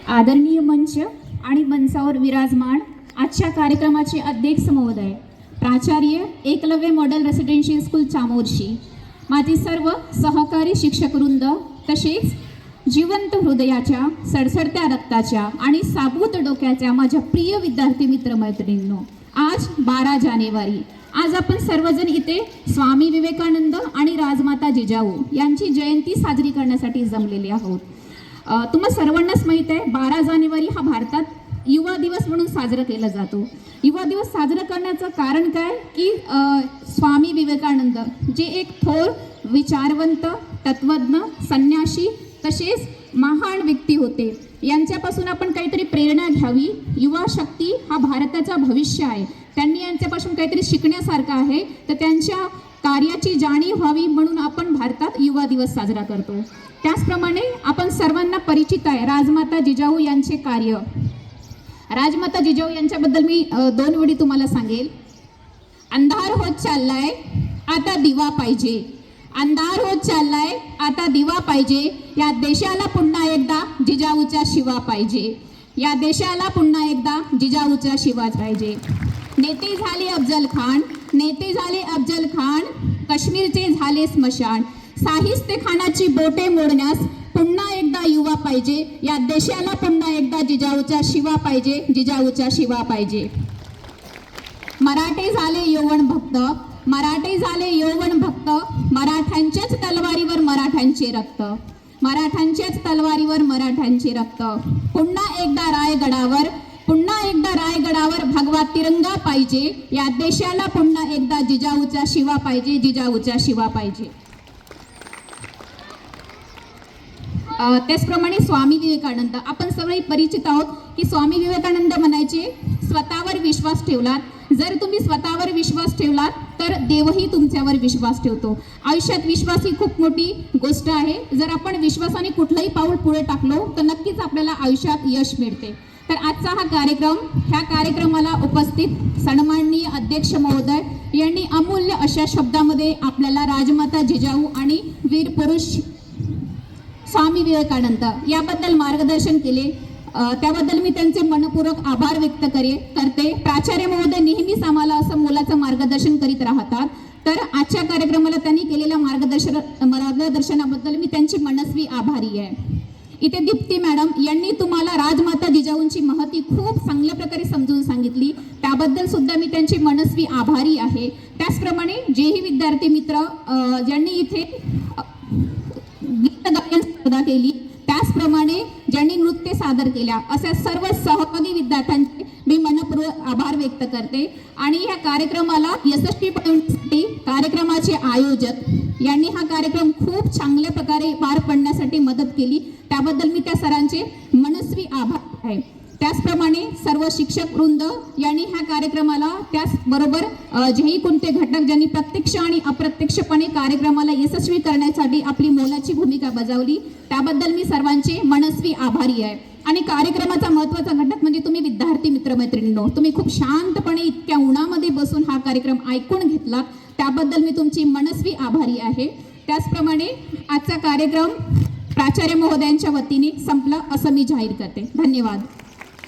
आदरणीय मंच आणि मंचावर विराजमान आजच्या कार्यक्रमाचे अध्यक्ष महोदय, प्राचार्य Eklavya model residential school Chamorshi, माझे सर्व सहकारी शिक्षकवृंद, तसेच जिवंत हृदयाच्या, सडसडत्या रक्ताच्या आणि साबूत डोक्याच्या माझ्या प्रिय विद्यार्थी मित्रमैत्रिणींनो, आज 12 जानेवारी आज आपण सर्वजण इथे स्वामी विवेकानंद आणि राजमाता जिजाऊ यांची जयंती साजरी करण्यासाठी जमलेले आहोत. तुम्हाला सर्वांनाच माहीत आहे 12 जानेवारी हा भारतात युवा दिवस म्हणून साजरा केला जातो. युवा दिवस साजरा करण्याचं कारण काय की स्वामी विवेकानंद जे एक थोर विचारवंत, तत्वज्ञ, संन्यासी तसेच महान व्यक्ती होते, यांच्यापासून आपण काहीतरी प्रेरणा घ्यावी. युवा शक्ती हा भारताचा भविष्य आहे. त्यांनी यांच्यापासून काहीतरी शिकण्यासारखं आहे, तर त्यांच्या कार्याची जाणीव व्हावी म्हणून आपण भारतात युवा दिवस साजरा करतो. त्याचप्रमाणे आपण सर्वांना परिचित आहे राजमाता जिजाऊ यांचे कार्य. राजमाता जिजाऊ यांच्याबद्दल मी 2 ओळी तुम्हाला सांगेल. अंधार होत चाललाय, आता दिवा पाहिजे. अंधार होत चाललाय, आता दिवा पाहिजे. या देशाला पुन्हा एकदा जिजाऊचा शिवा पाहिजे. या देशाला पुन्हा एकदा जिजाऊचा शिवा पाहिजे. नेते झाले अफजल खान, नेते झाले अफजल खान, काश्मीरचे झाले स्मशान. साहित्य खानाची बोटे मोडण्यास पुन्हा एकदा युवा पाहिजे. या देशाला पुन्हा एकदा जिजाऊचा शिवा पाहिजे, जिजाऊचा शिवा पाहिजे. मराठे झाले यौवन भक्त, मराठे झाले यौवन भक्त. मराठ्यांच्याच तलवारीवर मराठ्यांचे रक्त, मराठ्यांच्याच तलवारीवर मराठ्यांचे रक्त. पुन्हा एकदा रायगडावर, पुन्हा एकदा रायगडावर भगवा तिरंगा पाहिजे. या देशाला पुन्हा एकदा जिजाऊचा शिवा पाहिजे, जिजाऊचा शिवा पाहिजे. त्याचप्रमाणे स्वामी विवेकानंद आपण सगळे परिचित आहोत की स्वामी विवेकानंद म्हणायचे, स्वतःवर विश्वास ठेवलात, जर तुम्ही स्वतःवर विश्वास ठेवलात तर देवही तुमच्यावर विश्वास ठेवतो. आयुष्यात विश्वास ही खूप मोठी गोष्ट आहे. जर आपण विश्वासाने कुठलंही पाऊल पुढे टाकलो तर नक्कीच आपल्याला आयुष्यात यश मिळते. तर आजचा हा कार्यक्रम, ह्या कार्यक्रमाला उपस्थित सन्माननीय अध्यक्ष महोदय यांनी अमूल्य अशा शब्दामध्ये आपल्याला राजमाता जिजाऊ आणि वीर पुरुष स्वामी विवेकानंद याबद्दल मार्गदर्शन केले. त्याबद्दल मी त्यांचे मनपूर्वक आभार व्यक्त करते. प्राचार्य महोदय नेहमीच आम्हाला असं मोलाचं मार्गदर्शन करीत राहतात. तर आजच्या कार्यक्रमाला त्यांनी केलेल्या मार्गदर्शनाबद्दल मी त्यांची मनस्वी आभारी आहे. इथे दीप्ती मॅडम यांनी तुम्हाला राजमाता जिजाऊंची महती खूप चांगल्या प्रकारे समजून सांगितली, त्याबद्दल सुद्धा मी त्यांची मनस्वी आभारी आहे. त्याचप्रमाणे जेही विद्यार्थी मित्र ज्यांनी इथे गीत गायन स्पर्धा केली, त्याचप्रमाणे ज्यांनी नृत्य सादर केल्या, अशा सर्व सहभागी विद्यार्थ्यांचे मी मनपूर्वक आभार व्यक्त करते. आणि या कार्यक्रमाला यशस्वी बनवण्यासाठी कार्यक्रमाचे आयोजक यांनी हा कार्यक्रम खूप चांगल्या प्रकारे पार पाडण्यासाठी मदत केली, त्याबद्दल मी त्या सरांचे मनस्वी आभार आहे. त्याचप्रमाणे सर्व शिक्षक वृंद यांनी ह्या कार्यक्रमाला, त्याचबरोबर जेही कोणते घटक ज्यांनी प्रत्यक्ष आणि अप्रत्यक्षपणे कार्यक्रमाला यशस्वी करण्यासाठी आपली मोलाची भूमिका बजावली, त्याबद्दल मी सर्वांचे मनस्वी आभारी आहे. आणि कार्यक्रमाचा महत्त्वाचा घटक म्हणजे तुम्ही विद्यार्थी मित्रमैत्रिणींनो, तुम्ही खूप शांतपणे इतक्या उन्हामध्ये बसून हा कार्यक्रम ऐकून घेतला, त्याबद्दल मी तुमची मनस्वी आभारी आहे. त्याचप्रमाणे आजचा कार्यक्रम प्राचार्य महोदयांच्या वतीने संपला असं मी जाहीर करते. धन्यवाद.